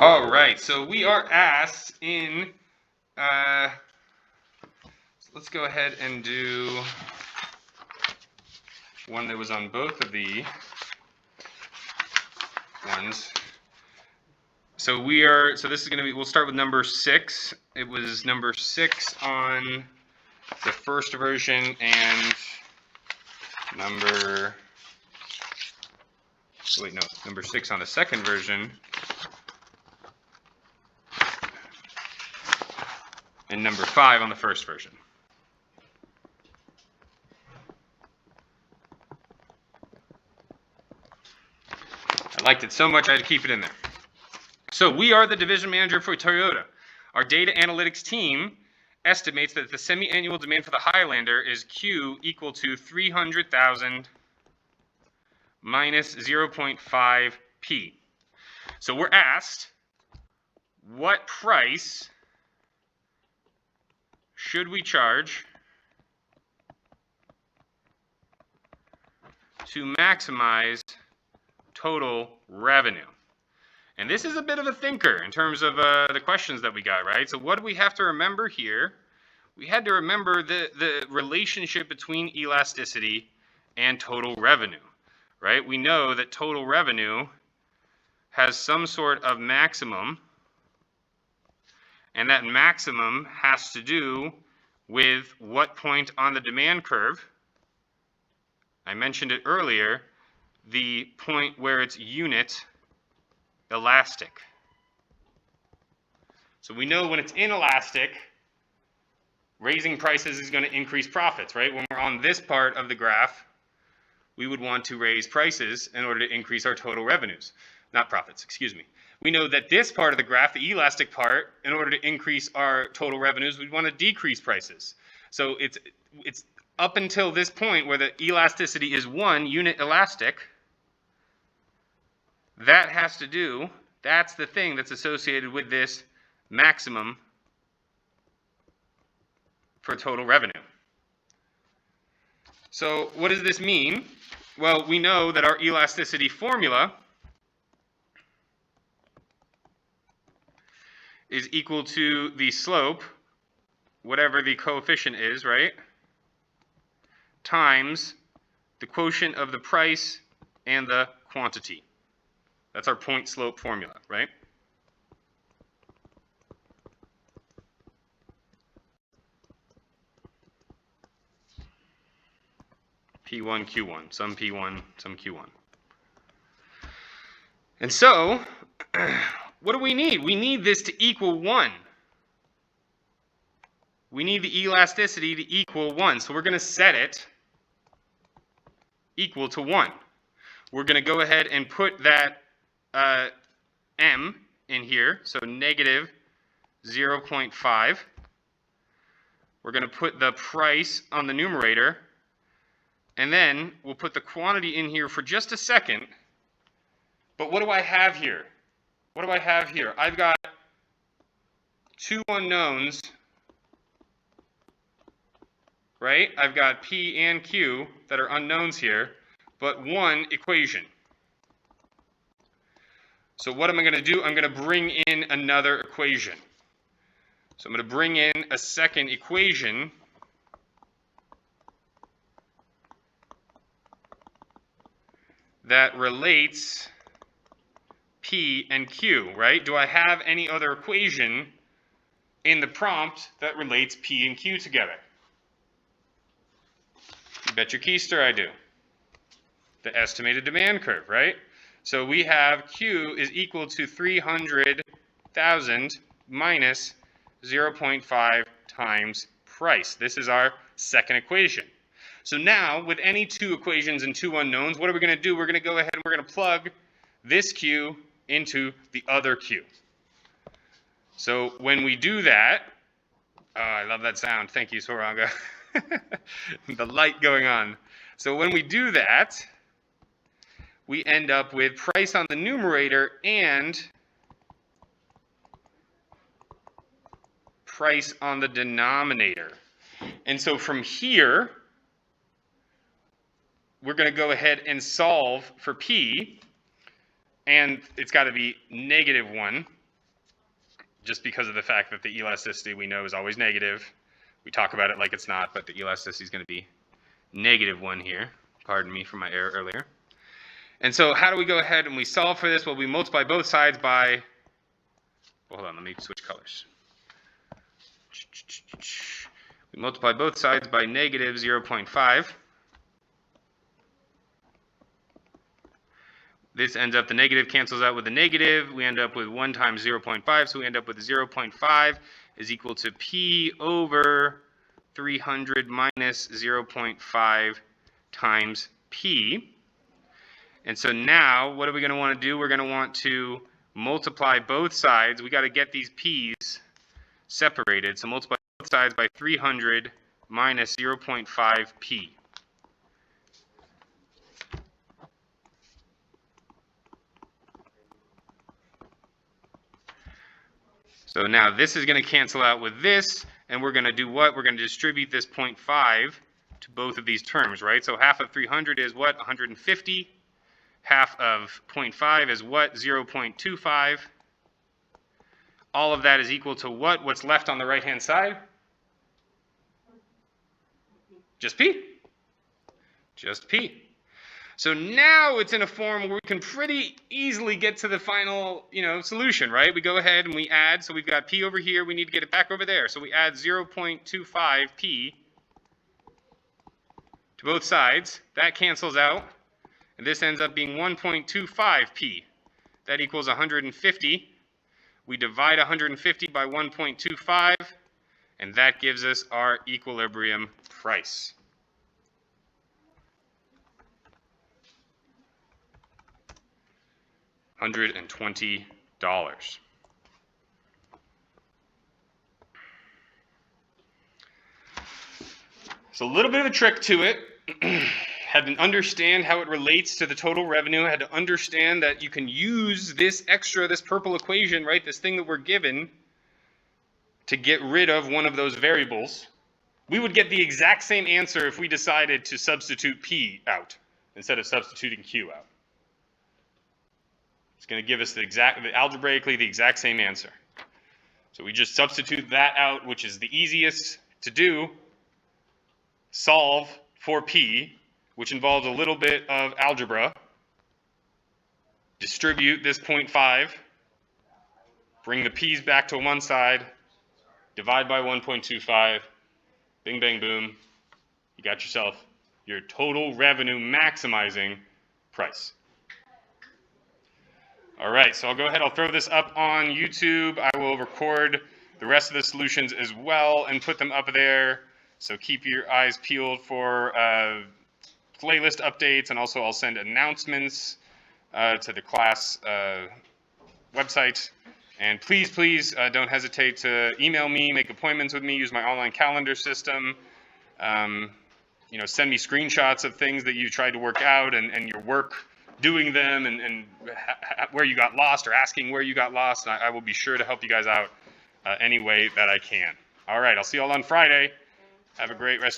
All right, so we are asked in, let's go ahead and do one that was on both of the ones. So this is going to be, we'll start with number 6. It was number 6 on the first version and number 6 on the second version. And number 5 on the first version. I liked it so much I had to keep it in there. So we are the division manager for Toyota. Our data analytics team estimates that the semi-annual demand for the Highlander is Q equal to 300,000 minus 0.5 P. So we're asked, what price should we charge to maximize total revenue? And this is a bit of a thinker in terms of the questions that we got, right? So what do we have to remember here? We had to remember the relationship between elasticity and total revenue, right? We know that total revenue has some sort of maximum, and that maximum has to do with what point on the demand curve. I mentioned it earlier, the point where it's unit elastic. So we know when it's inelastic, raising prices is going to increase profits, right? When we're on this part of the graph, we would want to raise prices in order to increase our total revenues. Not profits, excuse me. We know that this part of the graph, the elastic part, in order to increase our total revenues, we'd want to decrease prices. So it's up until this point where the elasticity is 1 unit elastic. That has to do, that's the thing that's associated with this maximum for total revenue. So what does this mean? Well, we know that our elasticity formula is equal to the slope, whatever the coefficient is, right, times the quotient of the price and the quantity. That's our point slope formula, right? P1, Q1, some P1, some Q1. And so, what do we need? We need this to equal 1. We need the elasticity to equal 1. So we're going to set it equal to 1. We're going to go ahead and put that M in here, so negative 0.5. We're going to put the price on the numerator, and then we'll put the quantity in here for just a second. But what do I have here? What do I have here? I've got 2 unknowns, right? I've got P and Q that are unknowns here, but 1 equation. So what am I going to do? I'm going to bring in another equation. So I'm going to bring in a second equation that relates P and Q, right? Do I have any other equation in the prompt that relates P and Q together? You bet your keister I do. The estimated demand curve, right? So we have Q is equal to 300,000 minus 0.5 times price. This is our second equation. So now, with any 2 equations and 2 unknowns, what are we going to do? We're going to go ahead and we're going to plug this Q into the other Q. So when we do that, oh, I love that sound. Thank you, Soranga. The light going on. So when we do that, we end up with price on the numerator and price on the denominator. And so from here, we're going to go ahead and solve for P, and it's got to be -1. just because of the fact that the elasticity we know is always negative. We talk about it like it's not, but the elasticity is going to be -1 here. Pardon me for my error earlier. And so how do we go ahead and we solve for this? Well, we multiply both sides by, well, hold on, let me switch colors. We multiply both sides by -0.5. This ends up, the negative cancels out with the negative. We end up with 1 times 0.5, so we end up with 0.5 is equal to P over 300 minus 0.5 times P. And so now, what are we going to want to do? We're going to want to multiply both sides. We got to get these P's separated. So multiply both sides by 300 minus 0.5 P. So now this is going to cancel out with this, and we're going to do what? We're going to distribute this 0.5 to both of these terms, right? So half of 300 is what? 150. Half of 0.5 is what? 0.25. All of that is equal to what? What's left on the right-hand side? Just P. Just P. So now it's in a form where we can pretty easily get to the final, solution, right? We go ahead and we add, so we've got P over here, we need to get it back over there. So we add 0.25 P to both sides. That cancels out, and this ends up being 1.25 P. That equals 150. We divide 150 by 1.25, and that gives us our equilibrium price. $120. So a little bit of a trick to it. Had to understand how it relates to the total revenue. Had to understand that you can use this purple equation, right? This thing that we're given to get rid of one of those variables. We would get the exact same answer if we decided to substitute P out instead of substituting Q out. It's going to give us algebraically the exact same answer. So we just substitute that out, which is the easiest to do. Solve for P, which involves a little bit of algebra. Distribute this 0.5. Bring the P's back to one side. Divide by 1.25. Bing, bang, boom. You got yourself your total revenue maximizing price. All right, so I'll go ahead, I'll throw this up on YouTube. I will record the rest of the solutions as well and put them up there. So keep your eyes peeled for playlist updates, and also I'll send announcements to the class website. And please don't hesitate to email me, make appointments with me, use my online calendar system. Send me screenshots of things that you tried to work out and your work doing them, and where you got lost, or asking where you got lost. And I will be sure to help you guys out any way that I can. All right, I'll see you all on Friday. Have a great rest.